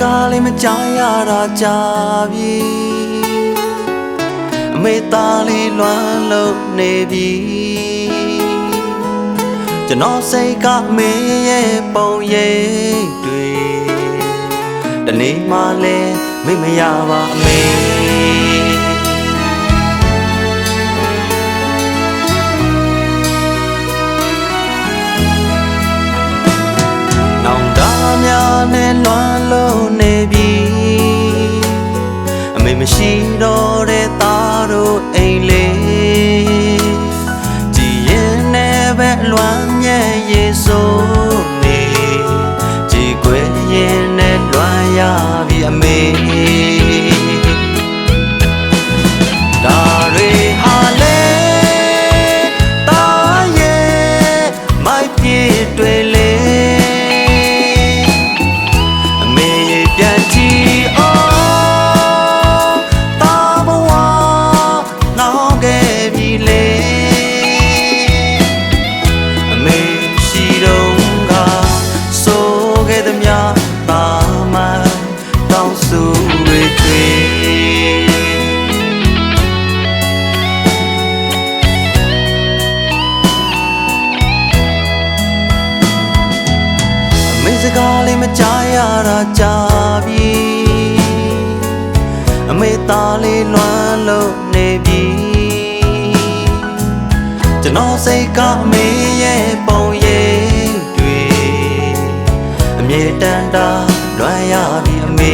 ကားလေးမကြားရတာကြာပြီအမေသားလေးလွမ်းလို့နေပြီကျွန်တော်စိတ်ကမေရဲ့ပုံရိပ်တွေတနေ့မှလည်းမေ့မရပါအမေနောင်တများနဲ့လွမ်းလို့နေပြီအမေမရှိတော့တဲ့သားတို့အိမ်လေးကြည်ရင်နဲ့ပဲလွမ်းမြဲရေစိုးနေကြည်ခွေရင်နဲ့လွမ်းရပြီအမေဒါတွေဟာလေသားရဲ့မိုက်ပြည့်တွေလေစကားလေးမကြားရတာကြာပြီအမေသားလေးလွမ်းလို့နေပြီကျွန်တော်စိတ်ကအမေရဲ့ပုံရိပ်တွေအမြဲတမ်းတာလွမ်းရပြီအမေ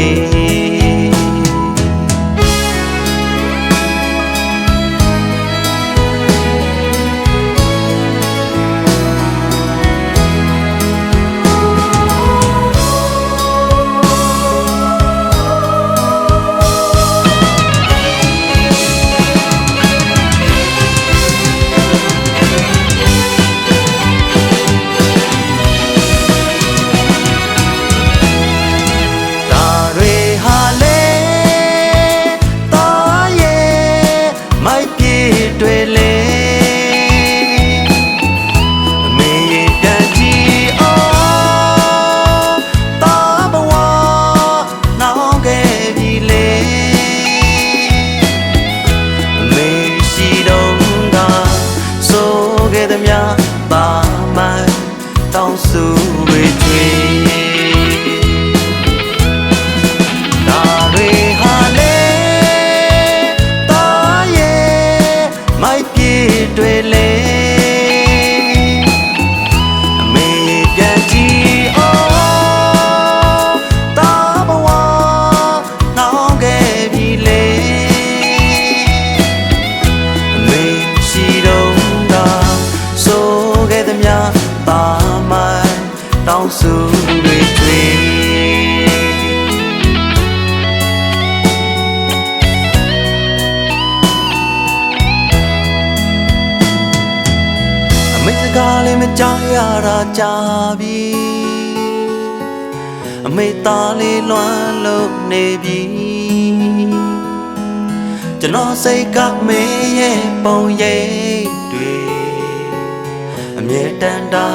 တောင်းစုတွေတွေဒါတွေဟာလေသားရဲ့မိုက်ပြည့်တွေလေအမေပြန်ကြည့်အောင်သားဘဝနောင်ခဲ့ပြီလေအမေရှိတော့တာဆိုခဲ့သမျှတောင်းစုတွေတွေအမေစကားလေးမကြားရတာကြာပြီအမေသားလေးလွမ်းလို့နေပြီကျွန်တော်စိတ်ကမေရဲ့ပုံရိပ်တွေအမြဲတမ်းတာ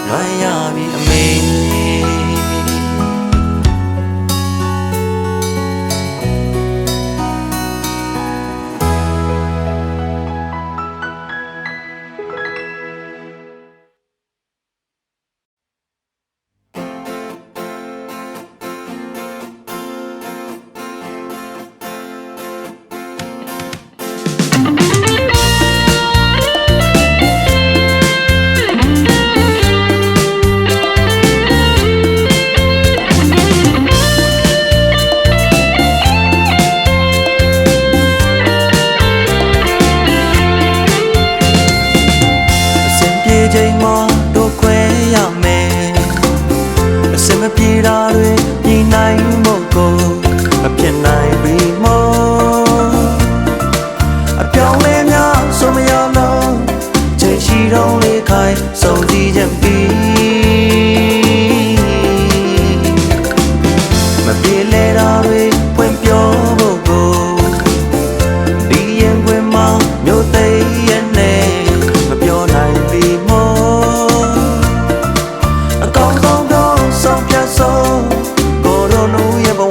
လွမ်းရပြီအမေချိန်မှာတို့ခွဲရမယ်အစမပြေတာတွေညီနိုင်ဖို့ကိုမဖြစ်နိုင်ပြီမို့အပြောင်းလဲများဆိုမရလို့ချိန်ရှိတော့လေးခိုင်စုံစည်းချက်ပြီးမပြေလဲတာတွေဖွင့်ပြောဖို့ကိုဒီရင်ခွင်မှာမြို့သိရဲ့နဲ့မပြောနိုင်ပြီမို့အကောင်းဆုံးတော့ဆုံးဖြတ်ဆုံးကိုရိုနိုရဲ့ဘဝ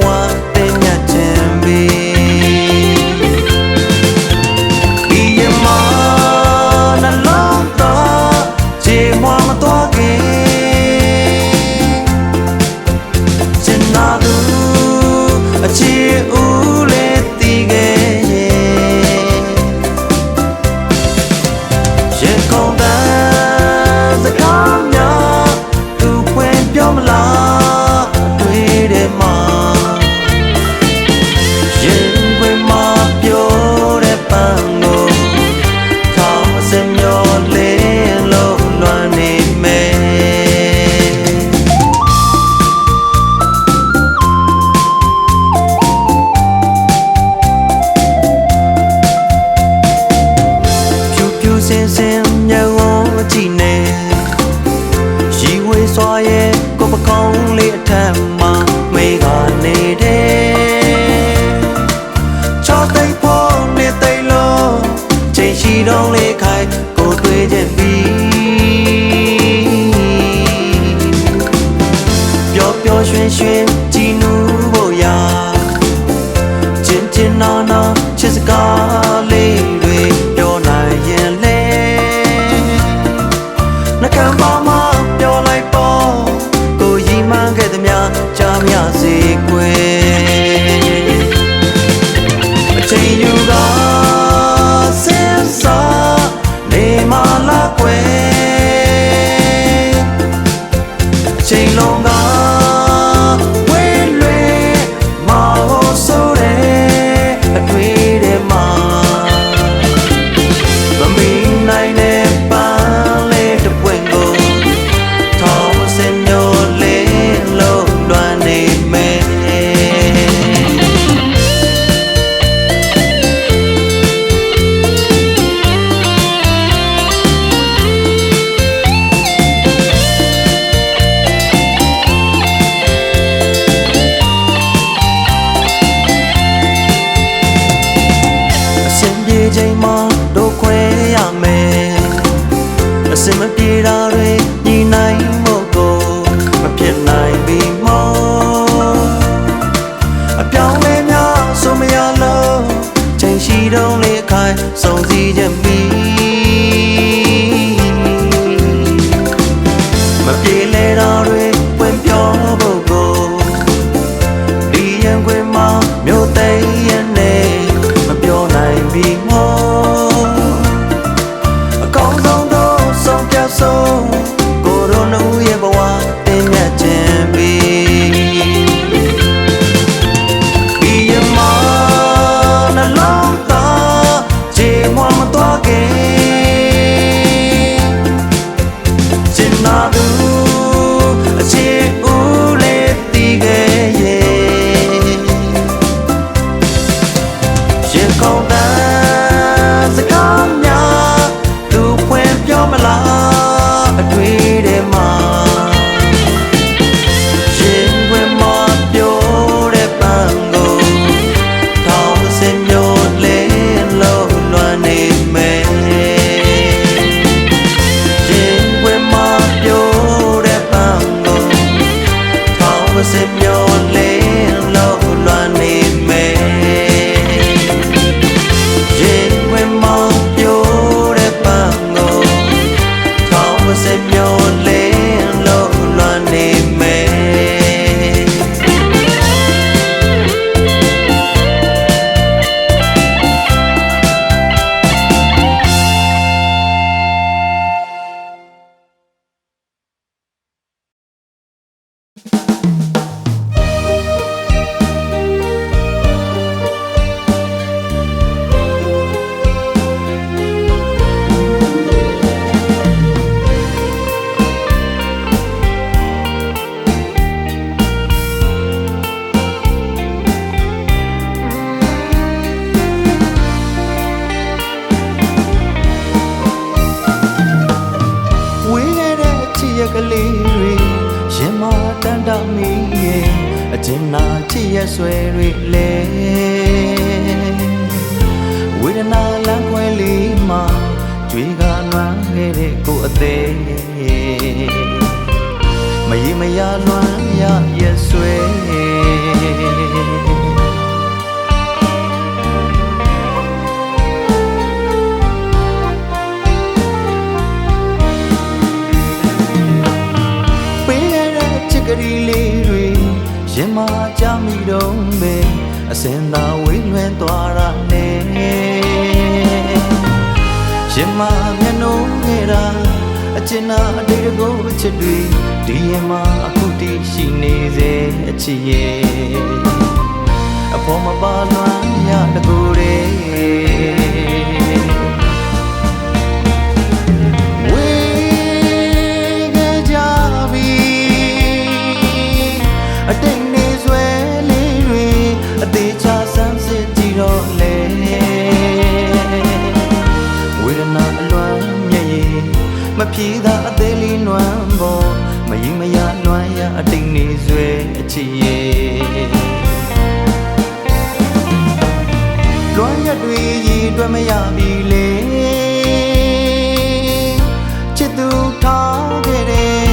စဉ်မျက်ဝန်းကြည့်နေရီဝေးစွာရဲ့ကိုပကောင်းလေးအထက်မှာမေးကနေတယ်ချောသိပ်ဖို့နေသိလို့ချိန်ရှိတော့လေခိုင်ကိုတွေ့ခြင်းပြီးပျော်ပျော်ရွှင်ရွှင်ကြည်နူးဖို့ရာချင်းချင်းနာနာချစ်စကားလေးတွေပြောနိုင်ရင်လေနှကမ်းပါမပြောလိုက်ပေါ့ကိုရီမှန်းခဲ့သမျှကြားမြစေကွယ်အချိန်ယူကစင်စားနေမလာကွယ်အချိန်လုံးကချိန်မှတို့ခွဲရမယ်အစင်မပြေတာတွေညီနိုင်မို့ကိုမဖြစ်နိုင်ပြီမို့အပြောင်းလဲများဆိုမရလို့ချိန်ရှိတော့လေခိုင်စုံစည်းချက်မီမပြေလဲတာတွေပွင့်ပြောဖို့ကိုဒီရင်ခွင်မှာမြို့သိမ်းရနေမပြောနိုင်ပြီမို့ကိုရိုနူရဲ့ဘဝတင်မြတ်ခြင်းပြီးရမနှလုံးသားခြေမွမ်းမသွားခင်စင်နာသူအခြေဦးလေးတီးခဲ့ရေကောင်းတဲ့စကားများသူဖွင့်ပြောမလားအတွေ့တဲ့မှာရင်ဝင်မပြောတဲ့ပန်းကိုထောင်စင်မျိုးလေးလုံးလွှမ်းနေမယ်ရင်ဝင်မပြောတဲ့ပန်းကိုထောင်စင်မျိုးလေးလုံးလွှမ်းနေမယ်ရင်ဝင်မပြောတဲ့ပန်းကိုစင်မျိုးလေးလုံးလွှမ်းနေမယ်ကလေးတွေရင်မတန်တမီရဲ့အကျဉ်းနာချစ်ရဆွဲတွေလေဝေဒနာလမ်းခွဲလေးမှာကြွေးကနွမ်းခဲ့တဲ့ကိုယ်အသေးမရေမရလွမ်းရရဆွဲကလေးတွေရင်မကြမိတော့ပဲအစင်သာဝေးလွင်သွားတာနဲ့ရင်မမျက်နှာငယ်တာအကျဉ်းနာအတေးကိုအချစ်တွေဒီရင်မအခုတည်ရှိနေစေအချစ်ရဲ့အဖို့မပါလွမ်းရတကူတဲ့အတိတ်နေဆွဲလေးတွေအသေးချဆန်းစစ်ကြည့်တော့လေဝေဒနာအလွမ်း ပြေသာအသေးလေးနွမ်းပေါ်မရင်မရလွမ်းရအတိတ်နေဆွဲအချစ်ရဲ့လွမ်းရတွေရည်တွဲမရပြီလေချစ်သူထားခဲ့တဲ့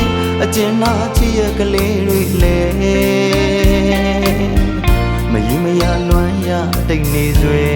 အကျဉ်းနာချစ်ရကလေးတွေလေမရင်မရလွမ်းရအတိတ်နေဆွဲ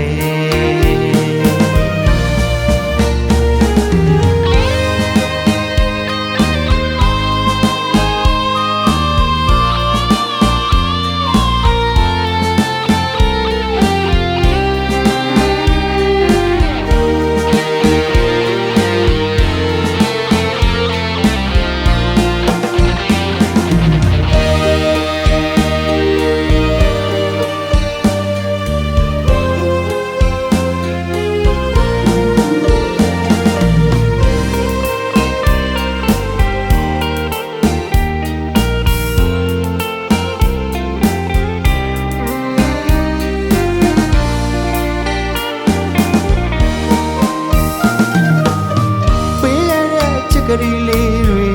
ကလေးလေးတွေ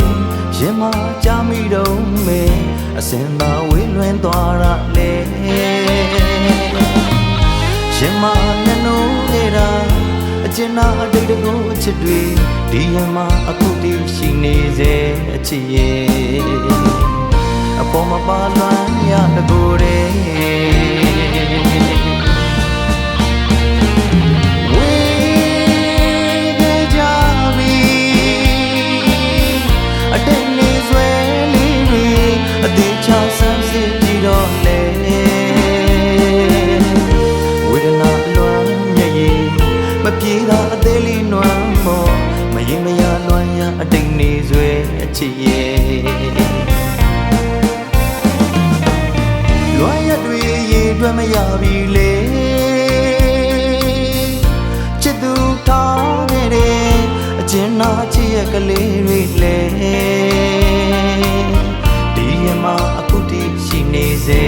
ရင်မကြမိတော့မေအစင်သာဝေးလွင်သွားရလေရင်မနှလုံးနေတာအကျဉ်းနာအတိတ်တကူအချစ်တွေဒီရင်မအခုတည်းရှိနေစေအချစ်ရဲ့အပေါ်မပါလွမ်းရတကူတဲ့ပြေသာအသေးလေးနွမ်းမောမရင်မရလွမ်းရအတိတ်နေဆွဲအချစ်ရဲ့လွမ်းရတွေရေတွဲမရပြီလေချစ်သူထားခဲ့တဲ့အကျဉ်းနာချစ်ရကလေးတွေလေဒီရမအခုတည်းရှိနေစေ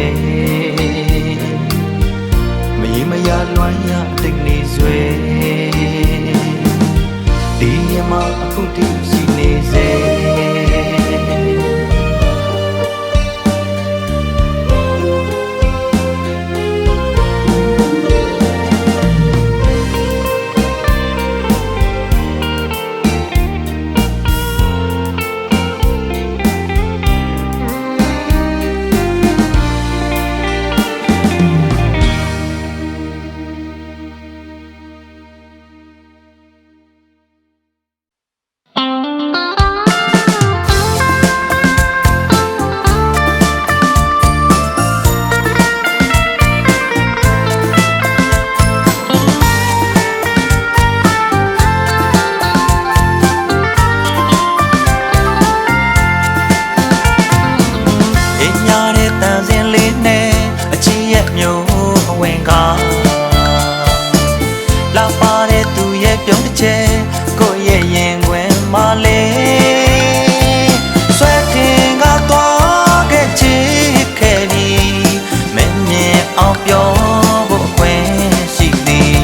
မရင်မရလွမ်းရအတိတ်နေဆွဲဒီရမအခုတည်းရှိနေစေလာပါတဲ့သူရဲ့ပြုံးတစ်ချက်ကိုရဲ့ရင်ခွင်မလေးဆွဲတင်ကသွားခဲ့ချစ်ခဲ့ပြီးမင်းမြင်အောင်ပြောဖို့အခွင့်ရှိသည်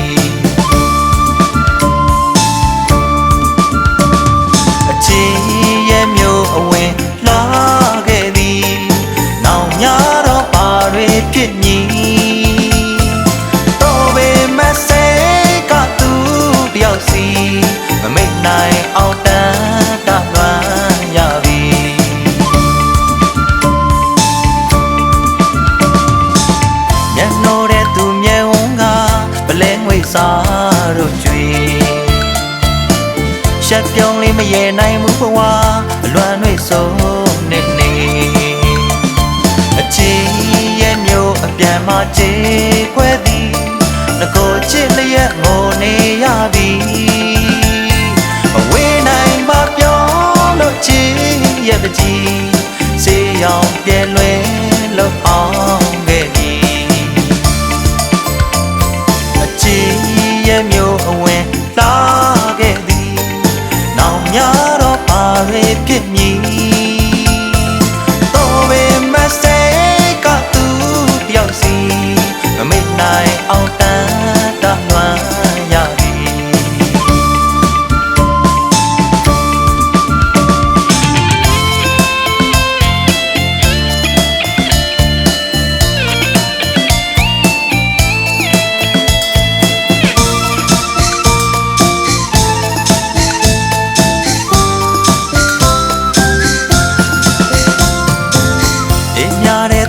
အချစ်ရဲ့မျိုးအဝင်လာခဲ့သည်နောင်ညာတော့ပါတွေဖြစ်မည်မမိတ်နိုင်အောင်တန်းတလွမ်းရပြီမျက်နှာတဲ့သူမျက်ဝန်းကပလဲငွေစားတို့ကြွေရှက်ပြုံးလေးမရေနိုင်မှုဘဝအလွမ်းတွေဆုံးနေနေအချစ်ရဲ့မျိုးအပြန်မှချေခွဲသည်ငကိုချစ်လျက်ငိုနေရပြီအဝေးနိုင်မပြောလို့ချစ်ရတဲ့ကြီးစေရောင်ပြဲလွဲလို့အောင်ခဲ့ပြီအချစ်ရဲ့မျိုးအဝင်လာခဲ့သည်နောင်များတော့ပါပဲဖြစ်မည်တော့ပဲမစိတ်ကသူတယောက်စီမမိတ်နိုင်အောင်တန်းတလွမ်းရပြီ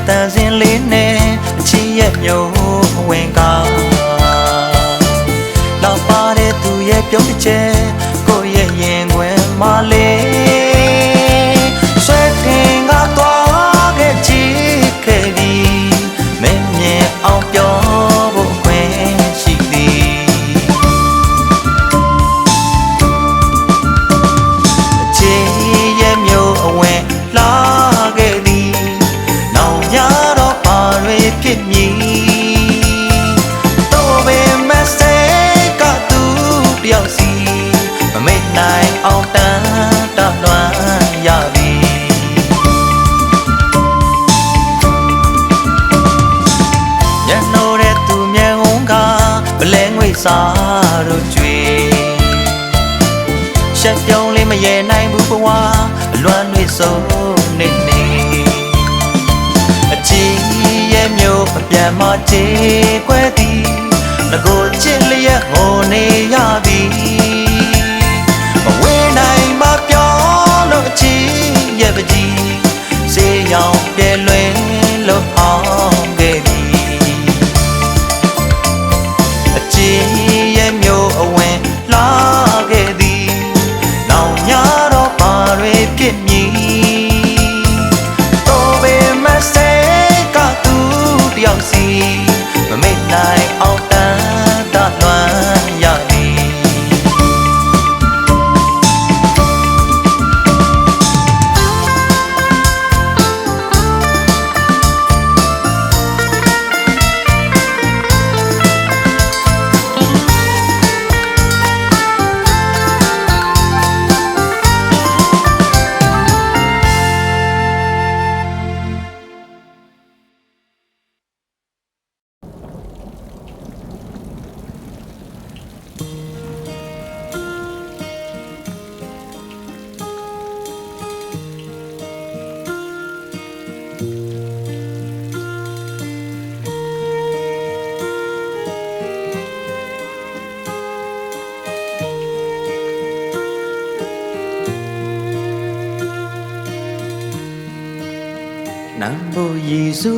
တန်စင်လေးနဲ့အချစ်ရဲ့မျိုးဝင်ကားလောက်ပါတဲ့သူရဲ့ပြုံးချက်ကိုရဲ့ရင်ခွင်မလေးဆွဲတင်ကသွားခဲ့ချစ်ခဲ့သည်မင်းမြင်အောင်ပြောဖို့ခွင့်ရှိသည်အချစ်ရဲ့မျိုးအဝင်လာခဲ့သည်နောင်ရတော့ပါတွေဖြစ်မည်တော့ပဲမစဲကသူတယောက်စီမမေ့နိုင်အောင်တန်တလွမ်းရပြီညနိုးတဲ့သူမျက်ဝန်းကပလဲငွေစားတို့ကြွေရှက်ပြုံးလေးမရေနိုင်ဘူးဘဝအလွမ်းတွေဆုံးနေနေအချစ်ရဲ့မျိုးအပြန်မချေခွဲသည်ငကိုချစ်လျက်ဟိုနေရသည်မဝေးနိုင်မပြောလို့အချစ်ရဲ့ပကြီးစေးရောင်ပြဲလွင်လို့အောင်ခဲ့သည်အချစ်ရဲ့မျိုးအဝင်လာခဲ့သည်နောင်ညတော့ပါတွေဖြစ်မည်တော့ပေမဲ့စေကသူတယောက်စီမမေ့နိုင်အောင်တန်တလွမ်းရသည်နံဖို့ယေစု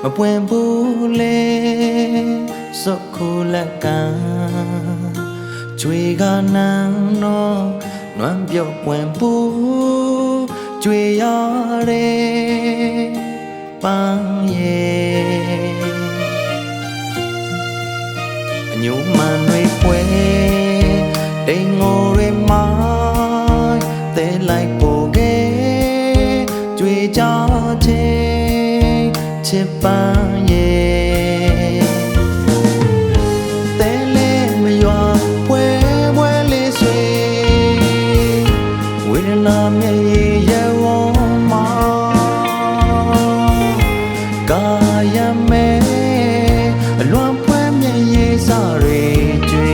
မပွင့်ဘူးလေစုခိုးလက်ကကျွေကနန်းတော့နွမ်းပြော့ပွင့်ဘူးကျွေရတဲ့ပန်းရဲ့အညိုမှန်တွေပွဲတိမ်ငိုတွေမိုင်းတဲလိုက်ပို့ခဲ့ကျွေကြချေချစ်ပန်းရဲ့တဲလေမရွာပွဲပွဲလေးဆွေဝေဒနာမြေရေဝမှာကာယမဲအလွန်ပွဲမြေရေစားတွေကျွေ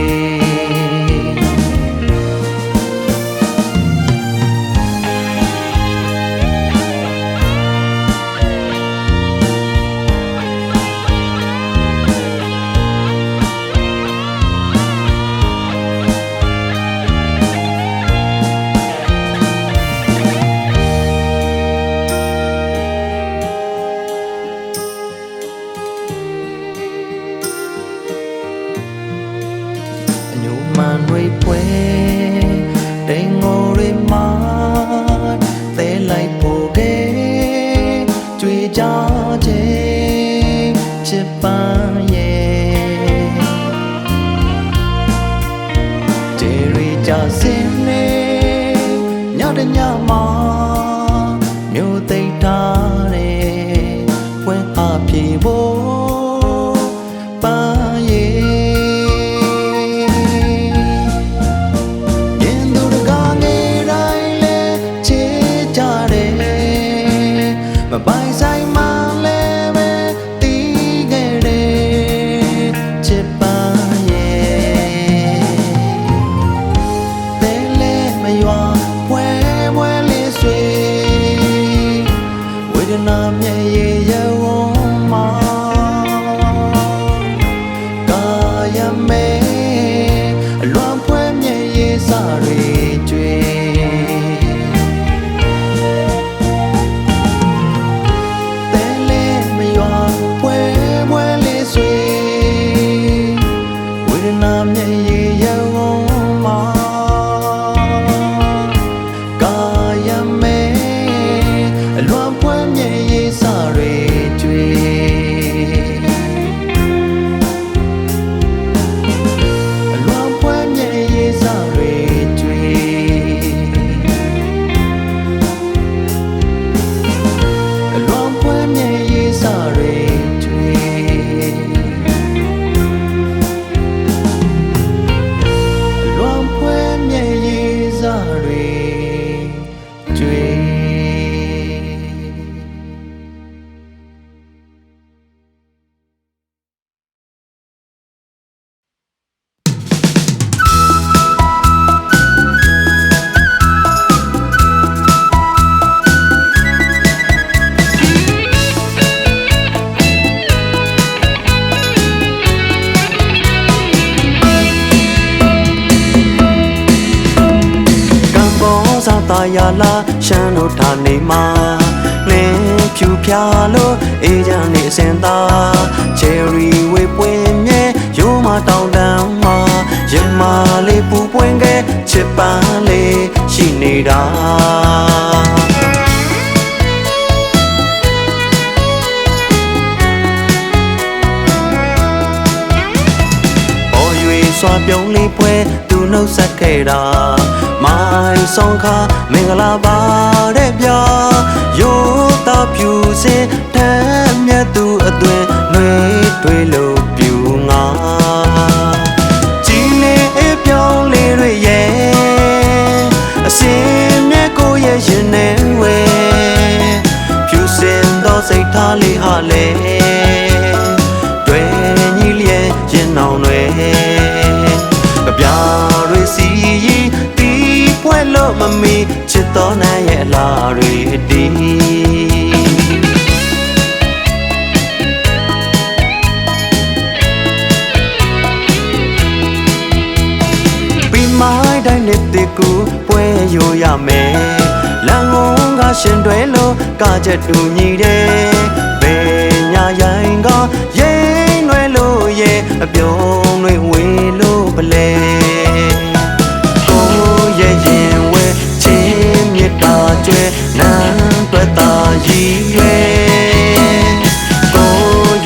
ယာလာရှမ်းတို့ဌာနေမှာနှင်းဖြူဖြာလို့အေးချမ်းနေအစင်သာချယ်ရီဝေပွင့်မြဲရိုးမတောင်တန်းမှာရင်မာလေးပူပွင့်ခဲ့ချစ်ပန်းလေးရှိနေတာစွာပြုံးလေးပွဲသူနှုတ်ဆက်ခဲ့တာမိုင်းဆောင်ခါမင်္ဂလာပါတဲ့ဗျာရိုးသားပြူစင်ထမ်းမြတ်သူအသွင်လွေတွေလို့ပြူငါကြည်လေးအပြောင်းလေးတွေရဲ့အစင်မြတ်ကိုရဲ့ရင်ထဲဝဲဖြူစင်သောစိတ်ထားလေးဟာလေတွေ့ညီလျက်ရင်နောင်တွေပြားတွေစီရင်တီးပွဲလို့မမီချစ်တော်နိုင်ရဲ့အလားတွေတီးပြီးမိုင်းတိုင်းနဲ့တကူပွဲရိုရမယ်လမ်းငုံကရှင်တွဲလို့ကချက်တူညီတယ်ဘယ်ညာရိုင်းကရိမ့်ွယ်လို့ရဲ့အပြုံးတွေဝေလို့ပလဲကိုရဲ့ရင်ဝဲချင်းမြတ်တာကျွဲနန်းတွဲတာရည်ရွယ်ကို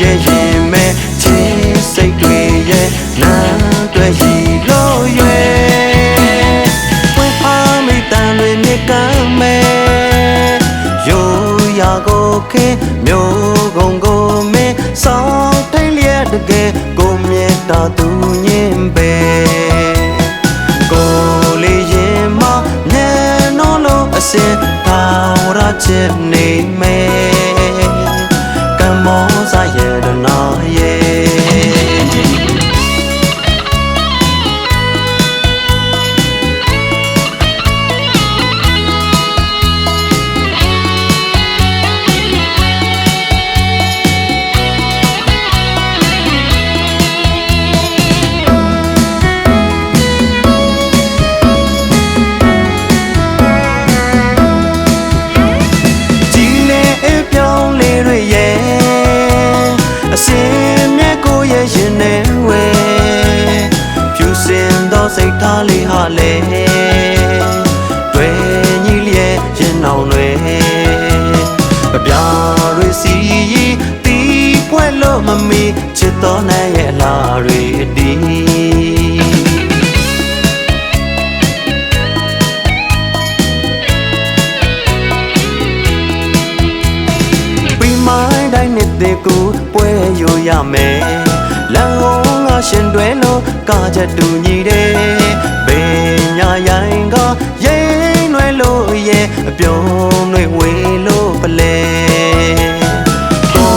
ရဲ့ရင်မဲ့ချင်းစိတ်တွေရဲ့နန်းတွဲရည်လို့ရွယ်ဝဲအားမိတန်တွေမြကမ်းမဲ့ရိုးရာကိုခဲမျိုးကုန်ကိုမဲဆောင်းထိုင်လျက်တကယ်ကိုမြတ်တာသူညင်ပဲကိုလေးရင်မညံနော်လို့အစင်သာဝရချစ်နေမယ်ကမောစားရတနာရဲ့အစင်မြတ်ကိုရဲ့ရင်ထဲဝဲဖြူစင်သောစိတ်ထားလေးဟာလေတွေ့ညီလျက်ရင်နောင်တွေပြားတွေစီရင်တီးပွဲလို့မမီချစ်တော်နိုင်ရဲ့အလားတွေတီးတိုင်းနဲ့တကူပွဲရိုရမယ်လမ်းဝငါရှင်တွဲလို့ကချက်တူညီတယ်ဘယ်ညာရိုင်းကရိမ့်ွယ်လို့ရဲ့အပြုံးတွေဝေလို့ပလဲကို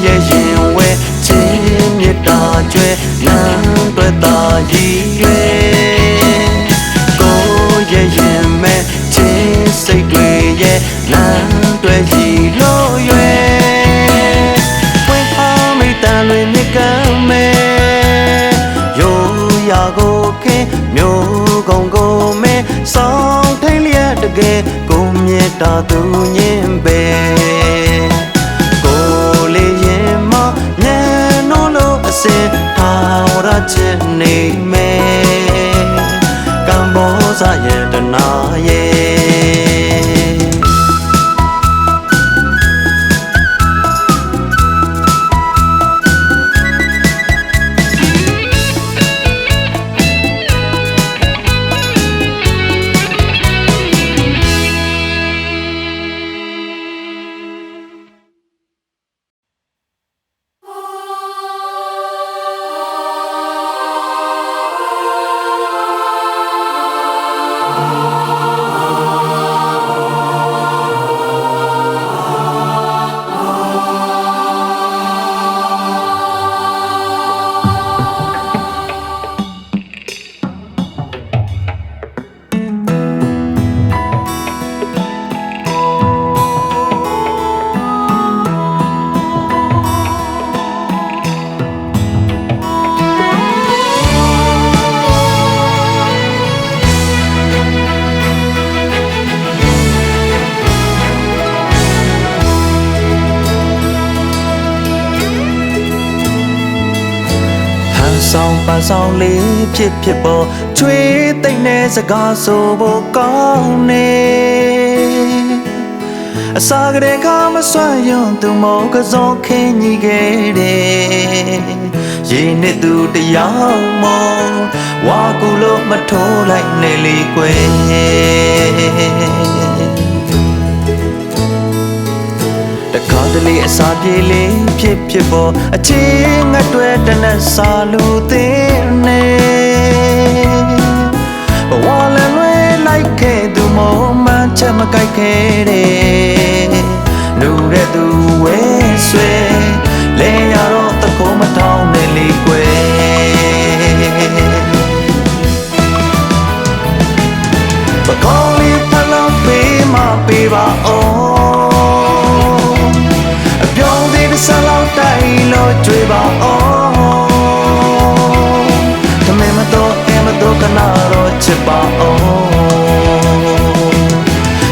ရဲ့ရင်ဝဲချင်းမြတ်တာကျွဲနန်းတွဲတာရည်ရွယ်ကိုရဲ့ရင်မဲ့ချင်းစိတ်တွေရဲ့နန်းတွဲရည်လို့ရွယ်တန်လွင်မြကမ်းမဲ့ရိုးရာကိုခဲမျိုးကုန်ကိုမဲဆောင်းထိုင်လျက်တကယ်ကိုမြတ်တာသူညင်ပဲကိုလေးရင်မညံနော်လို့အစင်သာဝရချစ်နေမယ်ကံဘောစားရတနာရဲ့ ဆောင်ပန်းဆောင်လေးဖြစ်ပေါ်ချွေးသိမ့်တဲ့စကားဆိုဖို့ကောင်းနေအစာကလေးကမဆွမ်းယွန်းသူမောကစုံခင်းကြီးခဲ့တယ်ရေနဲ့သူတရားမောဝါကူလို့မထိုးလိုက်နဲ့လေကွယ်တခါတလေအစာပြေးလေးဖြစ်ပေါ်အချင်းငတ်တွေတနက်စာလူသေးနေဘဝလည်းလွဲလိုက်ခဲ့သူမောမှန်းချက်မကြိုက်ခဲ့တယ်နူတဲ့သူဝဲဆွဲလဲရတော့တကုံးမထောင်းနဲ့လေကွယ်ပကောင်းလေးဖလောက်ပေးမပေးပါအောင်အပြောင်းသေးတစ်စလောက်တိုက်လို့ကြွေပါအောင်တမင်မတော့အဲမတော့ကနာတော့ချစ်ပါအောင်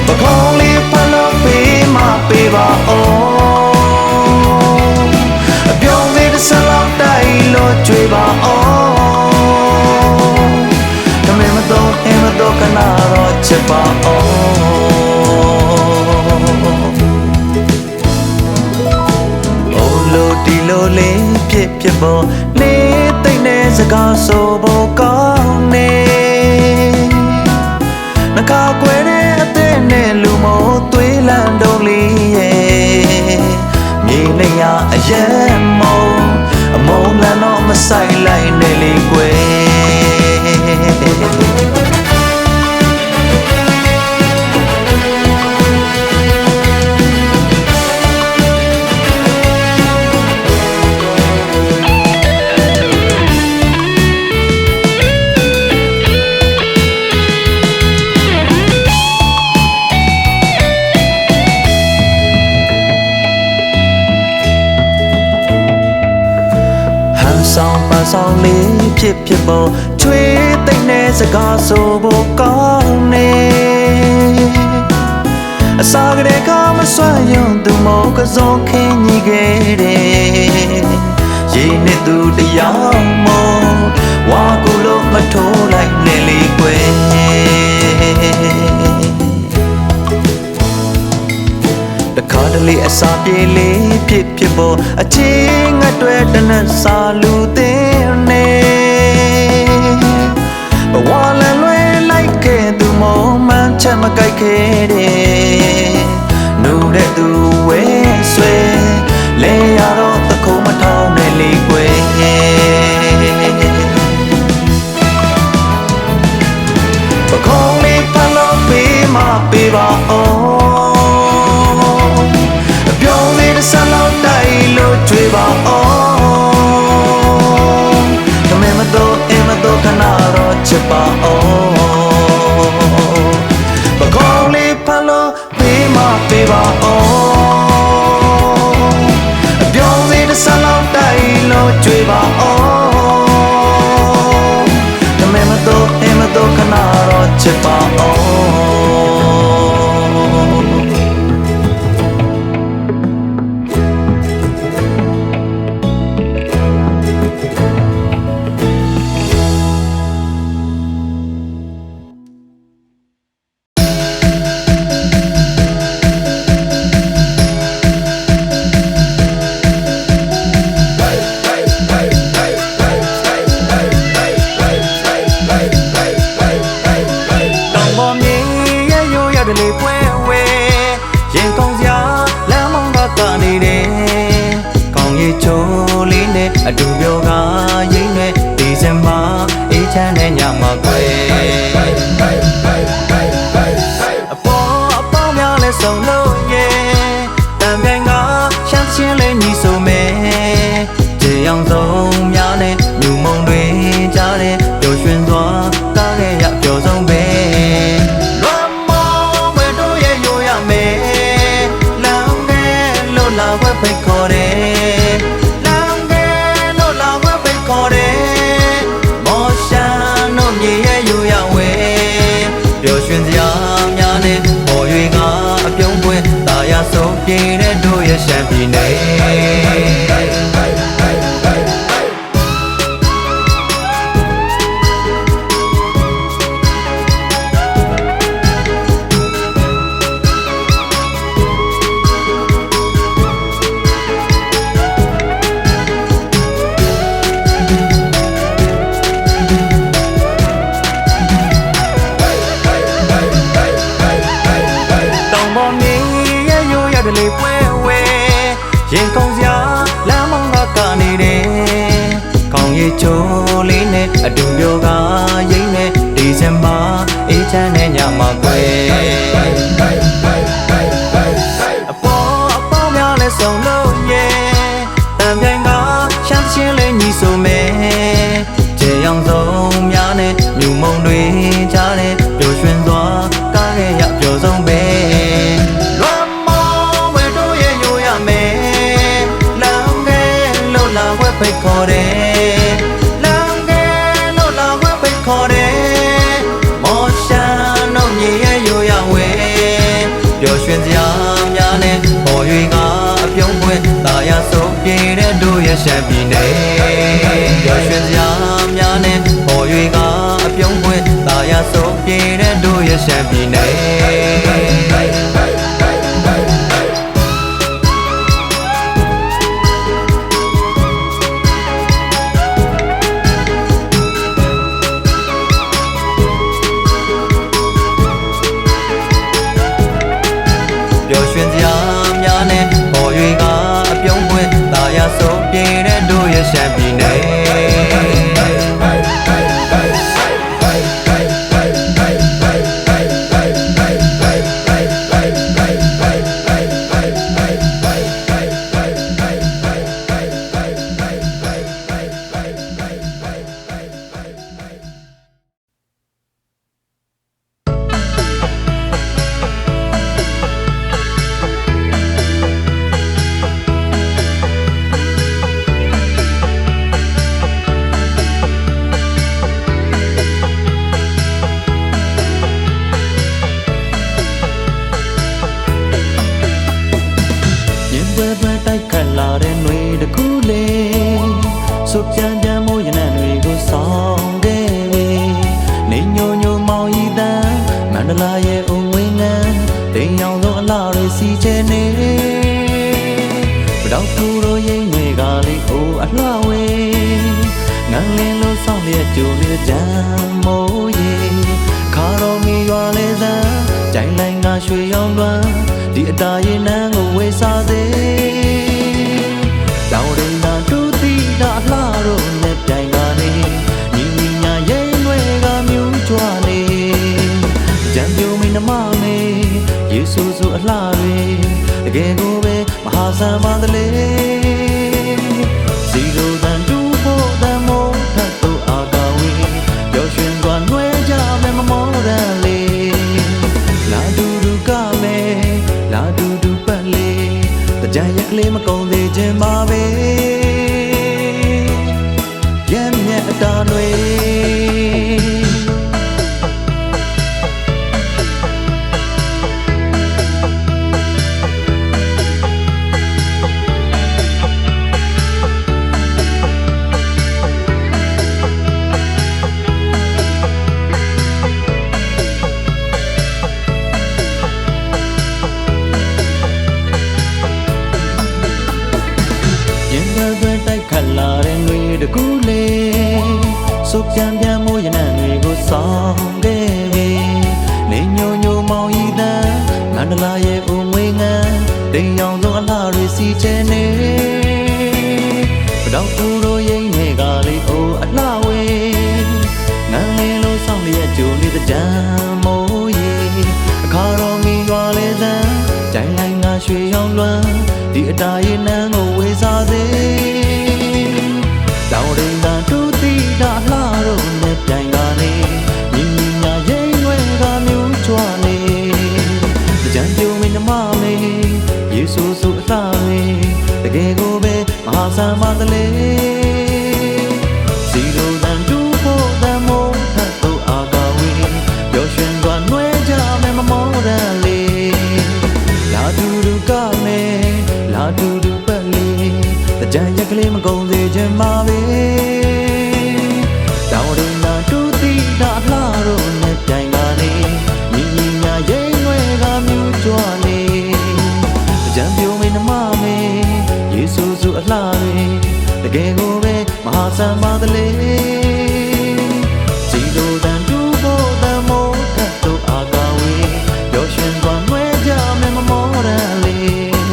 ပကောင်းလေးဖလောက်ပေးမပေးပါအောင်အပြောင်းသေးတစ်စလောက်တိုက်လို့ကြွေပါအောင်တမင်မတော့အဲမတော့ကနာတော့ချစ်ပါဒီလိုလေးဖြစ်ပေါ်လေးသိမ့်တဲ့စကားဆိုဖို့ကောင်းနေနှကာကွယ်တဲ့အသက်နဲ့လူမို့သွေးလန့်တုံးလေးရဲ့မြေနေရအရက်မောအမုန်းလန့်တော့မဆိုင်လိုက်နဲ့လေကွယ်ဆောင်ပန်းဆောင်လေးဖြစ်ပေါ်ချွေးသိမ့်တဲ့စကားဆိုဖို့ကောင်းနေအစာကလေးကမဆွမ်းယွန်းသူမောကစုံခင်းကြီးခဲ့တယ်ရေနဲ့သူတရားမောဝါကူလို့မထိုးလိုက်နဲ့လေကွယ်တခါတလေအစာပြေးလေးဖြစ်ပေါ်အချင်းငတ်တွေတနက်စာလူသေးနေဘဝလည်းလွဲလိုက်ခဲ့သူမောမှန်းချက်မကြိုက်ခဲ့တယ်နူတဲ့သူဝဲဆွဲလဲရတော့တခုံးမထောင်းနဲ့လေကွယ်ပကောင်းလေးဖလို့ပေးမပေးပါအောင်ပြောင်းလေးတစ်စလောက်တိုက်လို့ကြွေပါအောင်တမင်မတော့အင်မတော့ခနာတော့ချစ်ပါအောင်ပကောင်းလေးဖလို့ပေးမပေးပါအောင်ပြောင်းလေးတစ်စလောက်တိုက်လို့ကြွေပါအောင်တမင်မတော့အင်မတော့ခနာတော့ချစ်ပါအောင်လေးပွဲဝဲရင်ကောင်းစရာလမ်းမောင်းတော့ကနေတယ်ကောင်းရီချိုးလေးနဲ့အတူပြောကရိမ့်နဲ့ဒီဇင်ဘာအေးချမ်းတဲ့ညမှာကွယ်အပေါင်းများလဲဆုံလို့ရဲ့တန်ပြန်ကရှမ်းချင်းလေးညီဆိုမယ်ကြေအောင်ဆုံးများနဲ့လူမုံတွေကြားတဲ့ပျော်ရွှင်စွာကားခဲ့ရပျော်ဆုံးပဲဖိတ်ခေါ်တယ်လမ်းကဲလို့လာဝဲဖိတ်ခေါ်တယ်မော်ရှန်တို့မြေရဲ့ယူရဝဲပျော်ရွှင်စရာများနဲ့ပေါ်ရွေကအပြုံးပွဲတာယာဆုံးပြေတဲ့တို့ရဲ့ရှမ်းပြည်နယ် လေးပွဲဝဲရင်ကောင်းစရာလမ်းမောင်းကကနေတယ်ခေါင်းရည်ချိုးလေးနဲ့အတူပြောကရိမ့်နဲ့ဒီဇင်ဘာအေးချမ်းတဲ့ညမှာကွယ်အပေါ်များလဲဆုံးလို့ရဲ့တံပြိုင်ကရှမ်းချင်းလေးညီဆိုမယ်ကျေရောင်စုံများနဲ့မြူမုံတွေကြားတဲ့ပျော်ရွှင်စွာကားရဲ့ရပျော်ဆုံးပဲလွမ်းမောဝဲတို့ရဲ့ညိုရမယ်လမ်းကဲလို့လာဝဲပိတ်ခေါ်တယ်လမ်းကဲလို့လာဝဲပိတ်ခေါ်တယ်မော်ရှန်တို့ညီရဲ့ညိုရဝဲပျော်ရွှင်စရာများနဲ့ပေါ်၍ကအပြုံးပွင့်တာယာဆုံးပြေတဲ့တို့ရဲ့ရှမ်းပြည်နယ်ပျော်ရွှင်စရာများနဲ့ပေါ်၍ကအပြုံးပွင့်တာယာဆုံးပြေတဲ့တို့ရဲ့ရှမ်းပြည်နယ်ပျော်ရွှင်စရာများနဲ့ပေါ်၍ကအပြုံးပွင့်တာယာဆုံးပြေတဲ့တို့ရဲ့ရှမ်းပြည်နယ်တိုက်ခတ်လာတဲ့နှွေတကူလေးဆိုပြန်ပြန်မိုးရနံတွေကိုဆောင်ခဲ့ပြီနေညိုညိုမောင်ဤတန်းမန္တလာရဲ့အုံဝင်းငန်းတိမ်အောင်သောအလှတွေစီချဲနေတောက်သူတို့ရိမ့်တွေကလေးအိုးအလှဝေးငန်းလင်းလို့ဆောင်လျက်ကြိုလေးကြမ်းမိုးရေခါတော်မီရွာလေးစံကြိုင်လိုက်ငါရွှေရောင်လွမ်းဒီအတာရင်နန်းကိုဝေစားစေတောင်ရင်သာတူတီတာလှတို့နဲ့ပြိုင်ကနေညီညီညာရိမ့်တွေကမြူးကြွနေကြံပြိုမိနမမေယေရှုဆိုအလှတွေတကယ်ကိုပဲမဟာဆန်ပါသလေစီလိုတန်တူဖို့တန်မိုးထတ်တို့အာကာဝေပျော်ရွှင်စွာနှွဲကြမယ်မမောတန်လေးလာတူတူကမယ်လာတူတူပတ်လေးတကြံရက်ကလေးမကုန်သေးခြင်းပါပဲရမ်းမြတ်အတားတွေတိုက်ခတ်လာတဲ့နှွေတကူလေးဆိုပြန်ပြန်မိုးရနံတွေကိုဆောင်ခဲ့ပြီနေညိုညိုမောင်ဤတန်းမန္တလာရဲ့အုံငွေငန်းတိမ်အောင်သောအလှတွေစီချဲနေတောက်သူတို့ရိမ့်တွေကလေးအိုးအလှဝေးငန်းလင်းလို့ဆောင်လျက်ကြိုလေးကြမ်းမိုးရေအခါတော်မီရွာလေးစံကြိုင်လိုက်ငါရွှေရောင်လွမ်းဒီအတာရင်နန်းကိုဝေစားစေတောင်ရင်သာတူတီတာလှတို့နဲ့ပြိုင်ကနေညီညီညာရိမ့်တွေကမြူးကြွနေကြံပြိုမိနမမေယေရှုဆိုအလှတွေတကယ်ကိုပဲမဟာဆန်ပါသလေစီလိုတန်တူဖို့တန်မိုးထတ်တို့အာကာဝေပျော်ရွှင်စွာနှွဲကြမယ်မမောတန်လေးလာတူတူကမယ်လာတူတူပတ်လေးတကြံရက်ကလေးမကုန်သေးခြင်းပါပဲတောင်ရင်သာတူတီတာလှတို့နဲ့ပြိုင်ကနေညီညီညာရိမ့်တွေကမြူးကြွနေကြံပြိုမိနမမေယေရှုဆိုအလှတွေတကယ်ကိုပဲမဟာဆန်ပါသလေစီလိုတန်တူဖို့တန်မိုးထတ်တို့အာကာဝေပျော်ရွှင်စွာနှွဲကြမယ်မမောတန်လေး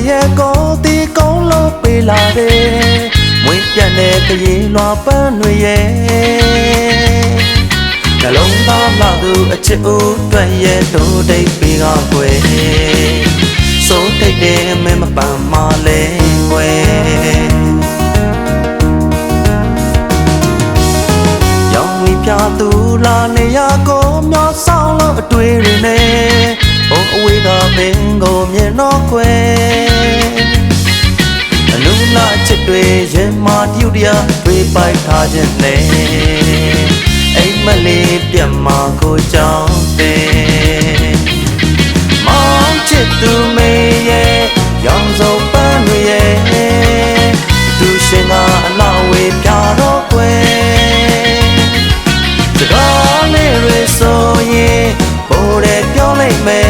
ရဲ့ကိုတီကုန်းလို့ပေးလာတယ်မွေးပြတ်တဲ့ကလေးလွာပန်းတွေရဲ့နှလုံးသားလာသူအချစ်ဦးတွေ့ရဲ့တို့တိတ်ပေးကကွယ်စိုးတိတ်တဲ့မင်းမပန်းမလဲကွယ်ရောင်ဝီပြသူလာနေရကိုမျောဆောင်လို့အတွေ့တွေနဲ့ဘုံအဝေးကပင်ကိုမြင်တော့ကွယ်အနုလာချစ်တွေရင်မာတူတရားတွေပိုက်ထားခြင်းနဲ့အိမ်မလေးပြတ်မှာကိုကြောင်းတယ်မောင်ချစ်သူမေရဲ့ရောင်စုံပန်းတွေရဲ့သူရှင်ကအလောက်ဝေးပြတော့ကွယ်စကားလေးတွေဆိုရင်ဘိုးတဲ့ပြောလိုက်မယ်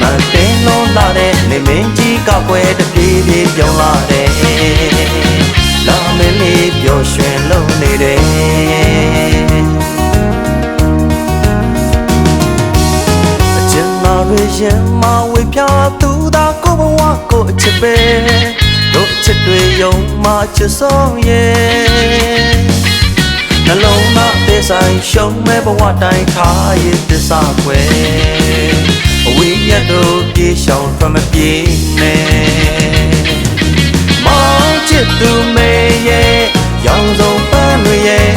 မတင်လို့လာတဲ့နေမင်းကြီးကကွယ်တပြေးပြေးပြောင်းလာတယ်လာမင်းလေးပျော်ရွှင်လို့နေတယ်အကျဉ်းလာရရင်မဝေပြသူသာကိုဘဝကိုအချစ်ပဲတို့ချစ်တွေယုံမှချစ်ဆုံးရဲ့နှလုံးသားသေးဆိုင်ရှုံးမဲ့ဘဝတိုင်းခါရည်တစ္ဆာကွယ်အဝေးရတို့ပြေရှောင်ထွက်မပြေနဲ့မောင်ချစ်သူမေရဲ့ရောင်စုံပန်းတွေရဲ့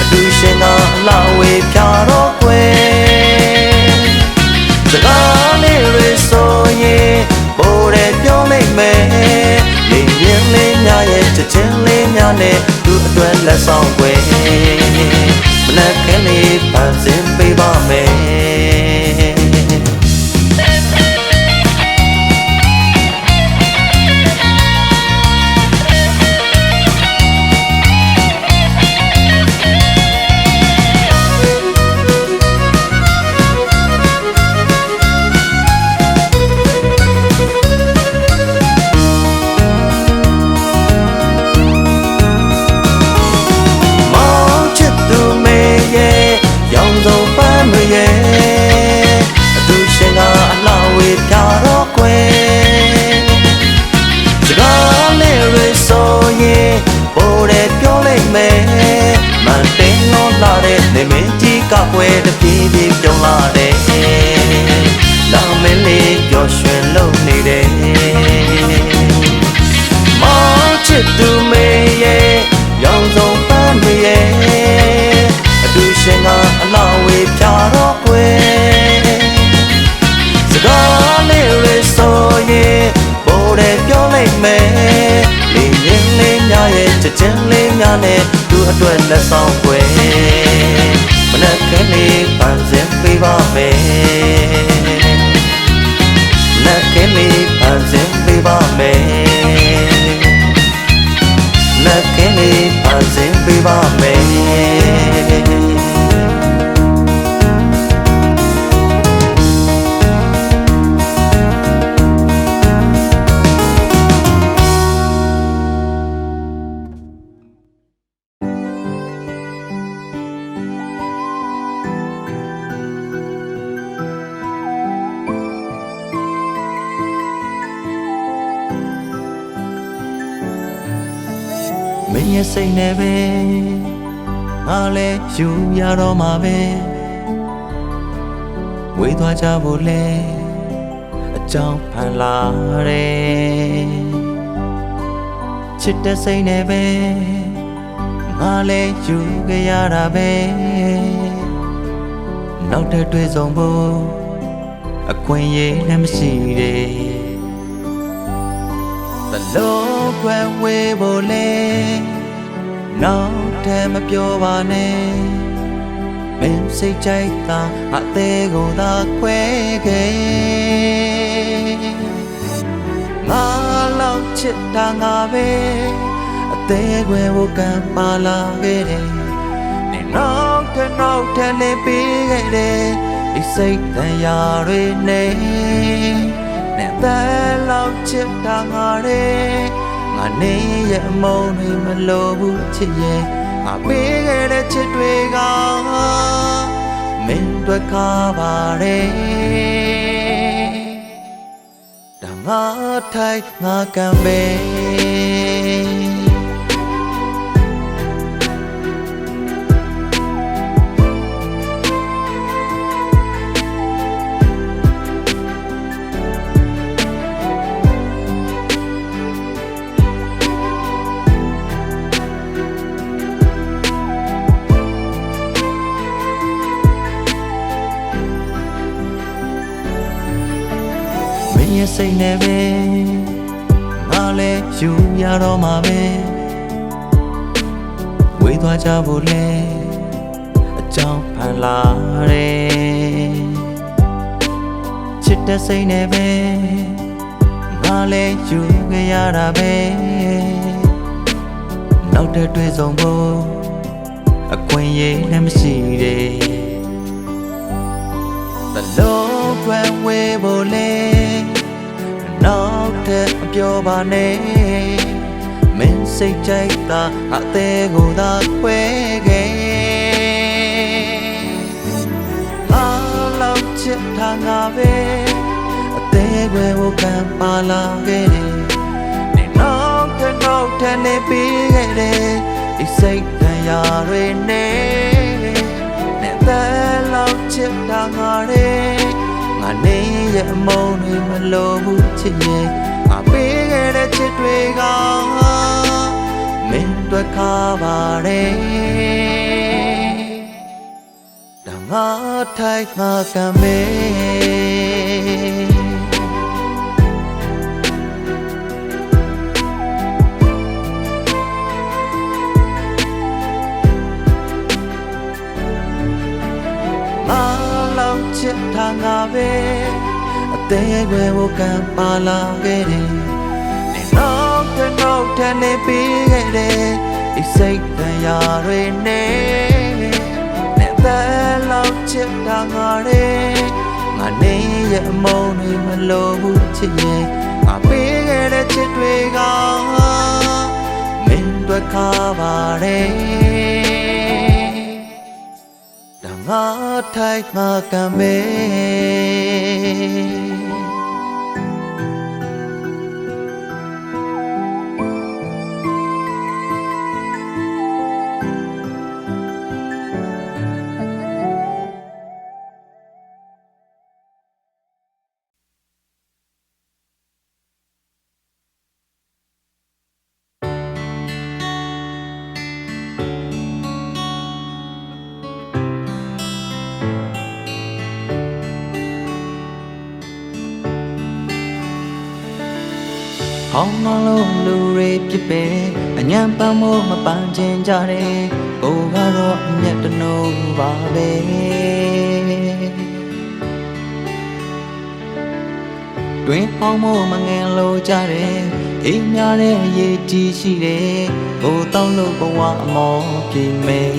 အတူရှင်ကအလားဝေးပြတော့ကွယ်စကားလေးတွေဆိုရင်ဘိုးတဲ့ပြောလိုက်မယ်လင်းရင်းလေးများရဲ့ချစ်ချင်းလေးများနဲ့သူ့အတွက်လက်ဆောင်ကွယ်မနက်ခင်းလေးပန်းစင်ပေးပါမယ်အတူရှင်ကအလားဝေးပြတော့ကွယ်စကားလေးတွေဆိုရင်ဘိုးတဲ့ပြောလိုက်မယ်မတင်လို့လာတဲ့နေမင်းကြီးကကွယ်တပြေးပြေးပြောင်းလာတယ်လာမင်းလေးပျော်ရွှင်လို့နေတယ်မောင်ချစ်သူမေရဲ့ရောင်စုံပန်းတွေရဲ့အတူရှင်ကအလားဝေးပြတော့ကွယ်စကားလေးတွေဆိုရင်ဘိုးတဲ့ပြောလိုက်မယ်လင်းရင်းလေးများရဲ့ချစ်ချင်းလေးများနဲ့သူ့အတွက်လက်ဆောင်ကွယ်မနက်ခင်းလေးပန်းစင်ပေးပါမယ်မနက်ခင်းလေးပန်းစင်ပေးပါမယ်မနက်ခင်းလေးပန်းစင်ပေးပါမယ်မင်းရဲ့စိတ်နဲ့ပဲငါလည်းယူရတော့မှာပဲဝေးသွားကြဖို့လဲအကြောင်းဖန်လာတယ်ချစ်တဲ့စိတ်နဲ့ပဲငါလည်းယူခဲ့ရတာပဲနောက်ထပ်တွေ့ဆုံဖို့အခွင့်အရေးလည်းမရှိတယ်ဘလို့ကွယ်ဝေးဖို့လဲနောက်ထပ်မပြောပါနဲ့မင်းစိတ်ကြိုက်တာအသေးကိုသာခွဲခဲ့ငါလောက်ချစ်တာငါပဲအသေးခွဲကိုကံပါလာခဲ့တယ်နေနောက်ထပ်လေးပေးခဲ့တယ်ဒီစိတ်တရားတွေနဲ့တဲ့လောက်ချစ်တာငါရဲ့ငါနေရဲ့အမုန်းတွေမလိုဘူးချစ်ရဲ့ငါပေးခဲ့တဲ့ချစ်တွေကမင်းတို့ကားပါတယ်ဒါ ငါထိုင်ငါကံပဲရဲ့စိတ်နဲ့ပဲငါလဲယူရတော့မှာပဲဝေးသွားကြဖို့လဲအကြောင်းဖန်လာတယ်ချစ်တဲ့စိတ်နဲ့ပဲငါလဲယူခဲ့ရတာပဲနောက်တဲ့တွေ့ဆုံဖို့အခွင့်အရေးလည်းမရှိတယ်ဘလို့တွယ်ဝေးဖို့လဲနောက်တဲ့အပြောပါနဲ့မင်းစိတ်ကြိုက်တာအသေးကိုသာခွဲခဲ့အားလုံးချစ်ထားငါပဲအသေးခွဲကိုခံပါလာခဲ့တယ်နေနောက်တဲ့နေပြီးခဲ့တယ်ဒီစိတ်တရားတွေနဲ့တဲ့လောက်ချစ်ထားငါတဲ့ငါနေရဲ့အမုန်းတွေမလို့ဘူးချစ်ရဲ့ငါပေးခဲ့တဲ့ချစ်တွေကမင်းတို့ခါပါတယ်ဒါငါထိုက်ငါကံမေချစ်ထားငါပဲအသေးခွဲကိုကံပါလာခဲ့တယ်နေနောက်တဲ့နေပြီးခဲ့တယ်ဒီစိတ်တရားတွေနဲ့တဲ့လောက်ချစ်ထားငါတဲ့ငါနေရဲ့အမုန်းတွေမလို့ဘူးချစ်ရဲ့ငါပေးခဲ့တဲ့ချစ်တွေကမင်းတို့ခါပါတယ်ငါထိုက်ငါကံပဲဟောင်းနှလုံးလူတွေပြစ်ပဲအညံပန်းမို့မပန်းချင်ကြတယ်ကိုကတော့အမျက်တနှုံပါပဲတွင်ဟောင်းမို့မငင်လို့ကြတယ်အိမ်များတဲ့အရေးကြီးရှိတယ်ကိုတောင်းလို့ဘဝအမောပြေမယ်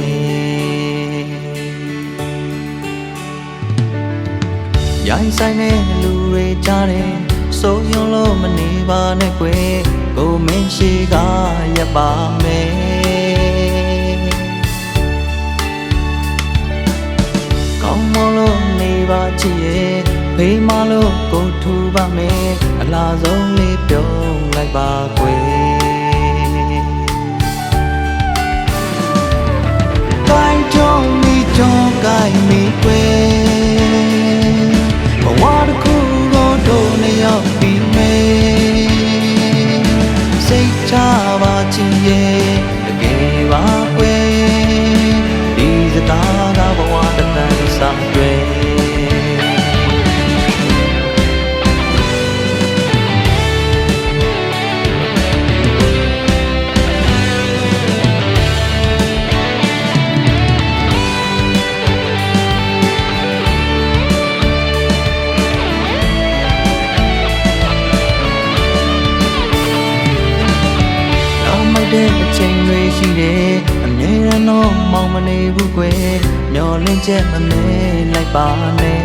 ရိုင်းဆိုင်တဲ့လူတွေကြတယ်ဆိုရုံလို့မနေပါနဲ့ကွယ်ကိုမင်းရှိကရပ်ပါမယ်ကောင်းမလို့နေပါချစ်ရဲ့ဘေးမလို့ကိုထူပါမယ်အလားဆုံးလေးပြုံးလိုက်ပါကွယ်ကိုင်းချုံမီချုံကိုင်းမီကွယ်ဘဝတစ်ခုကိုတို့နှစ်ယောက်ပြီးမယ်စိတ်ချပါချင်ရဲ့တကယ်ပါကွယ်ဒီစကားကဘဝတစ်တန်းစားတွေတဲ့အချိန်တွေရှိတယ်အမြဲတမ်းတော့မောင်မနေဘူးကွယ်မျောလင်းချက်မမဲလိုက်ပါနဲ့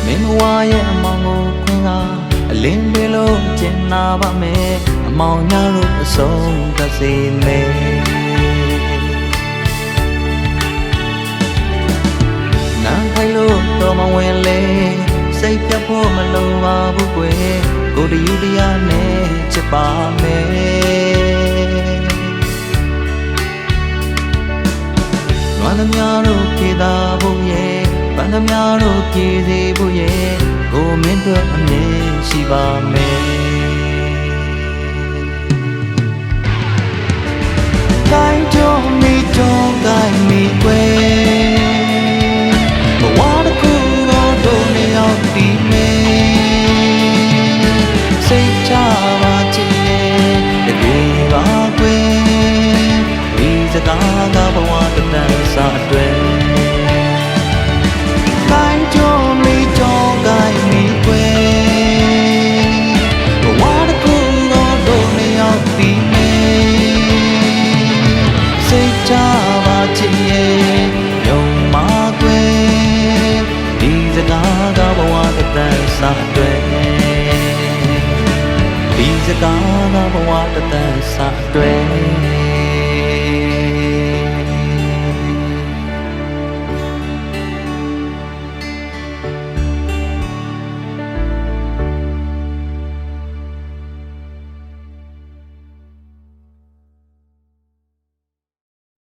မင်းမဝါရဲ့အမောင်ကိုခွင်ကအလင်းတွေလို့ကျင်နာပါမယ်အမောင်ညာလို့အဆုံးသတ်စေမယ်နားခိုင်လို့ လို့တော်မဝင်လေစိတ်ပြတ်ဖို့မလိုပါဘူးကွယ်ကိုတယူတရားနဲ့ချစ်ပါမယ်နွားသမားတို့ပြေသာဖို့ရဲ့ပန်းသမားတို့ပြေစေဖို့ရဲ့ကိုမင်းတို့အမြင်ရှိပါမယ်ကိုင်းကြုံမိကြုံကိုင်းမိကွယ်ဘဝတစ်ခုကိုတို့နေအောင်ဒီမေစိတ်ချပါချင်ရဲ့တကယ်ပါကွယ်ဒီစကားကဘဝတစ်တန်းစာအတွက်ကိုင်းကြုံမိကြုံကိုင်းမိကွယ်ဘဝတစ်ခုကိုတို့နေအောင်ဒီမေစိတ်ချပါချင်ရဲ့ယုံပါကွယ်ဒီစကားကဘဝတစ်တန်းစာအတွက်ဒီစကားကဘဝတစ်တန်းစာအတွက်